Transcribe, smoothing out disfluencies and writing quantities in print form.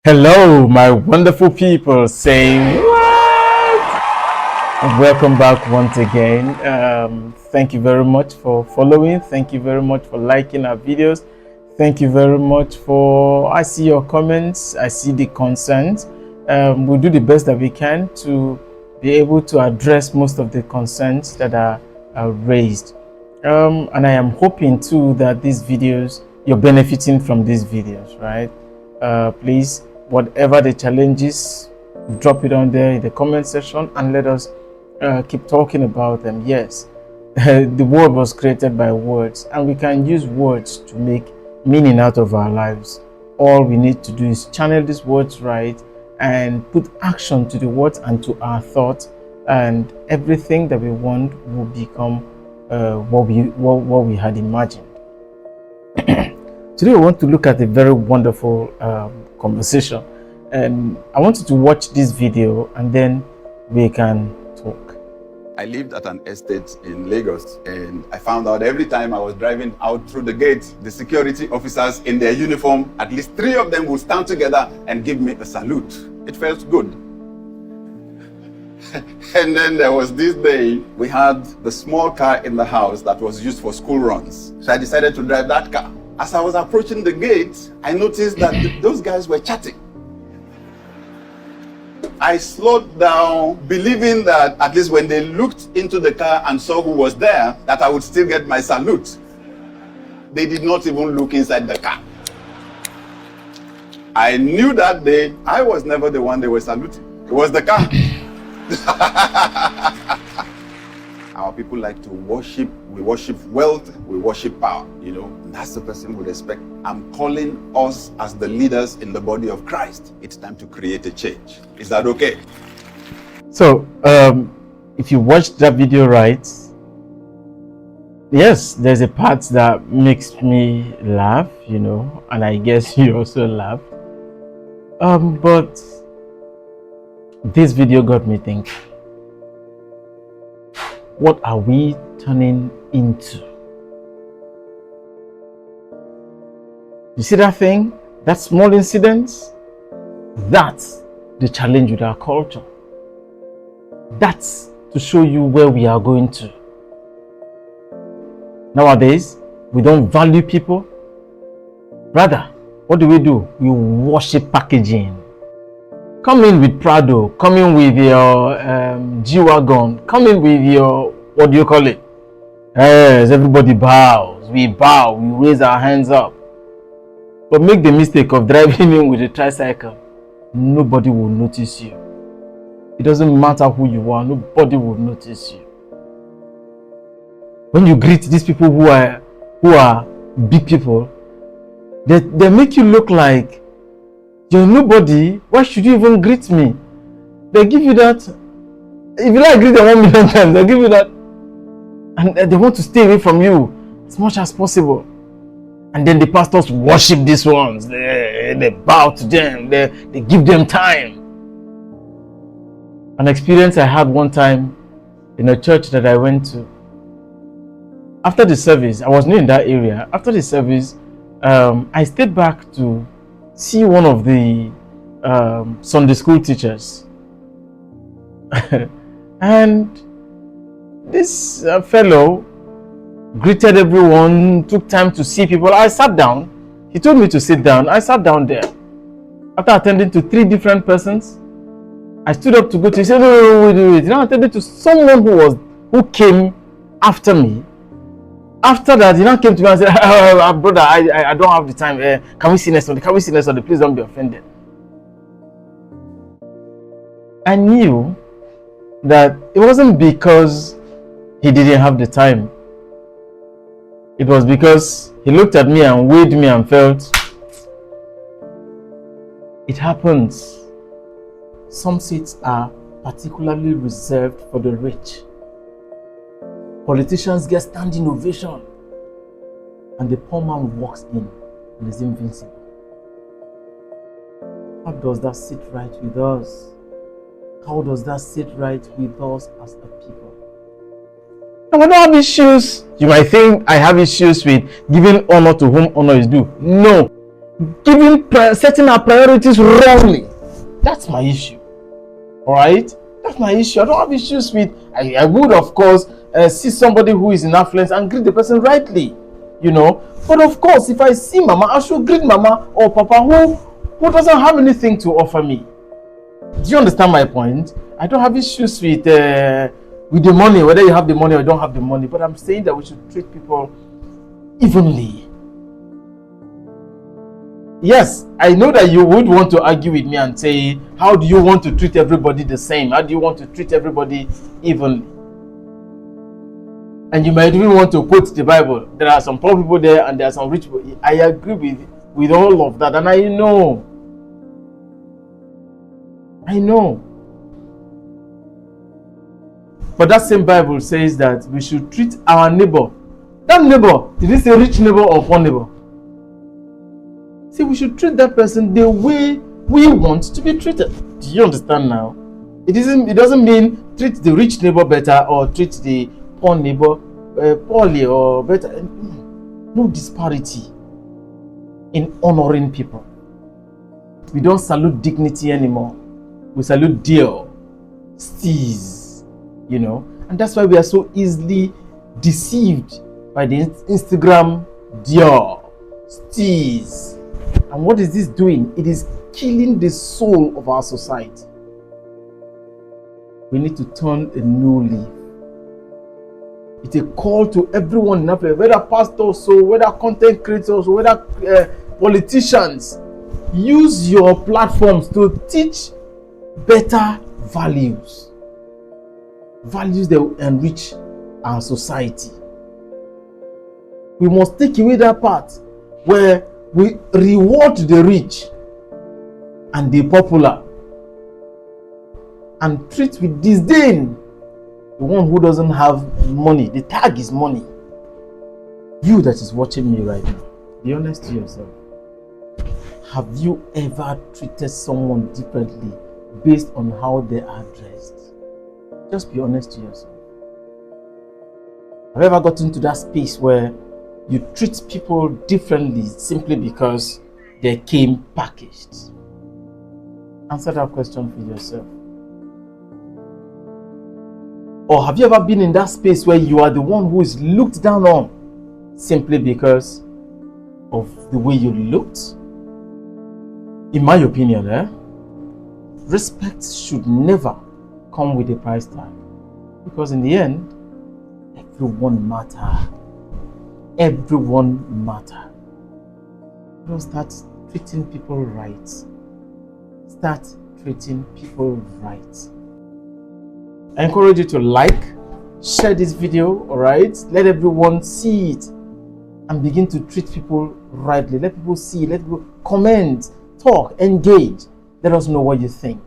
Hello, my wonderful people. Say what? Welcome back once again. Thank you very much for following. Thank you very much for liking our videos. Thank you very much for. I see your comments. I see the concerns. We'll do the best that we can to be able to address most of the concerns that are raised. And I am hoping too that these videos, you're benefiting from these videos, right? Please, whatever the challenges, drop it on there in the comment section and let us keep talking about them. Yes, the world was created by words, and we can use words to make meaning out of our lives. All we need to do is channel these words right and put action to the words and to our thoughts, and everything that we want will become what we had imagined. Today we want to look at a very wonderful conversation, and I want you to watch this video and then we can talk. I lived at an estate in Lagos, and I found out every time I was driving out through the gate, the security officers in their uniform, at least 3 of them would stand together and give me a salute. It felt good. And then there was this day, we had the small car in the house that was used for school runs. So I decided to drive that car. As I was approaching the gate, I noticed that those guys were chatting. I slowed down, believing that at least when they looked into the car and saw who was there, that I would still get my salute. They did not even look inside the car. I knew that day I was never the one they were saluting. It was the car. Our people like to worship. We worship wealth, we worship power. You know, that's the person we respect. I'm calling us as the leaders in the body of Christ. It's time to create a change. Is that okay? So, if you watched that video right, yes, there's a part that makes me laugh, you know, and I guess you also laughed. But this video got me thinking. What are we turning into? You see that thing? That small incident? That's the challenge with our culture. That's to show you where we are going to. Nowadays, we don't value people. Rather, what do? We worship packaging. Come in with Prado, come in with your G-Wagon, come in with your, what do you call it? Yes, everybody bows. We bow, we raise our hands up. But make the mistake of driving in with a tricycle. Nobody will notice you. It doesn't matter who you are, nobody will notice you. When you greet these people who are big people, they make you look like you're nobody. Why should you even greet me? They give you that. If you like greet them 1 million times, they'll give you that. And they want to stay away from you as much as possible. And then the pastors worship these ones. They bow to them. They give them time. An experience I had one time in a church that I went to. After the service, I was new in that area. After the service, I stayed back to see one of the Sunday school teachers. And this fellow greeted everyone, took time to see people. I sat down. He told me to sit down. I sat down there. After attending to 3 different persons, I stood up to go to. He said, no, wait. Now I attended to someone who came after me. After that, he now came to me and said, brother, I don't have the time. Can we see next Sunday? Can we see next Sunday? Please don't be offended. I knew that it wasn't because he didn't have the time. It was because he looked at me and weighed me and felt, it happens. Some seats are particularly reserved for the rich. Politicians get standing ovation, and the poor man walks in and is invincible. How does that sit right with us? How does that sit right with us as a people? And we don't have issues. You might think I have issues with giving honor to whom honor is due. No. setting our priorities wrongly. That's my issue. All right, that's my issue. I don't have issues with. I would, of course, see somebody who is in affluence and greet the person rightly, you know. But of course, if I see Mama, I should greet Mama or Papa who doesn't have anything to offer me. Do you understand my point? I don't have issues with the money, whether you have the money or don't have the money. But I'm saying that we should treat people evenly. Yes, I know that you would want to argue with me and say, how do you want to treat everybody the same? How do you want to treat everybody evenly? And you might even want to quote the Bible. There are some poor people there and there are some rich people. I agree with all of that, and I know. But that same Bible says that we should treat our neighbor. That neighbor, did it say rich neighbor or poor neighbor? See, we should treat that person the way we want to be treated. Do you understand now? It doesn't mean treat the rich neighbor better or treat the poor neighbor poorly or better. No disparity in honoring people. We don't salute dignity anymore. We salute dear, steez, you know. And that's why we are so easily deceived by the Instagram dear, steez. And what is this doing? It is killing the soul of our society. We need to turn a new leaf. It's a call to everyone in Africa, whether pastors, or whether content creators, or whether politicians. Use your platforms to teach better values. Values that will enrich our society. We must take away that part where we reward the rich and the popular and treat with disdain the one who doesn't have money. The tag is money. You that is watching me right now, be honest to yourself. Have you ever treated someone differently based on how they are dressed? Just be honest to yourself. Have you ever gotten to that space where you treat people differently simply because they came packaged? Answer that question for yourself. Or have you ever been in that space where you are the one who is looked down on simply because of the way you looked? In my opinion, respect should never come with a price tag. Because in the end, everyone matters. Everyone matters. Don't start treating people right. Start treating people right. I encourage you to like, share this video, alright? Let everyone see it and begin to treat people rightly. Let people see, let people comment, talk, engage. Let us know what you think.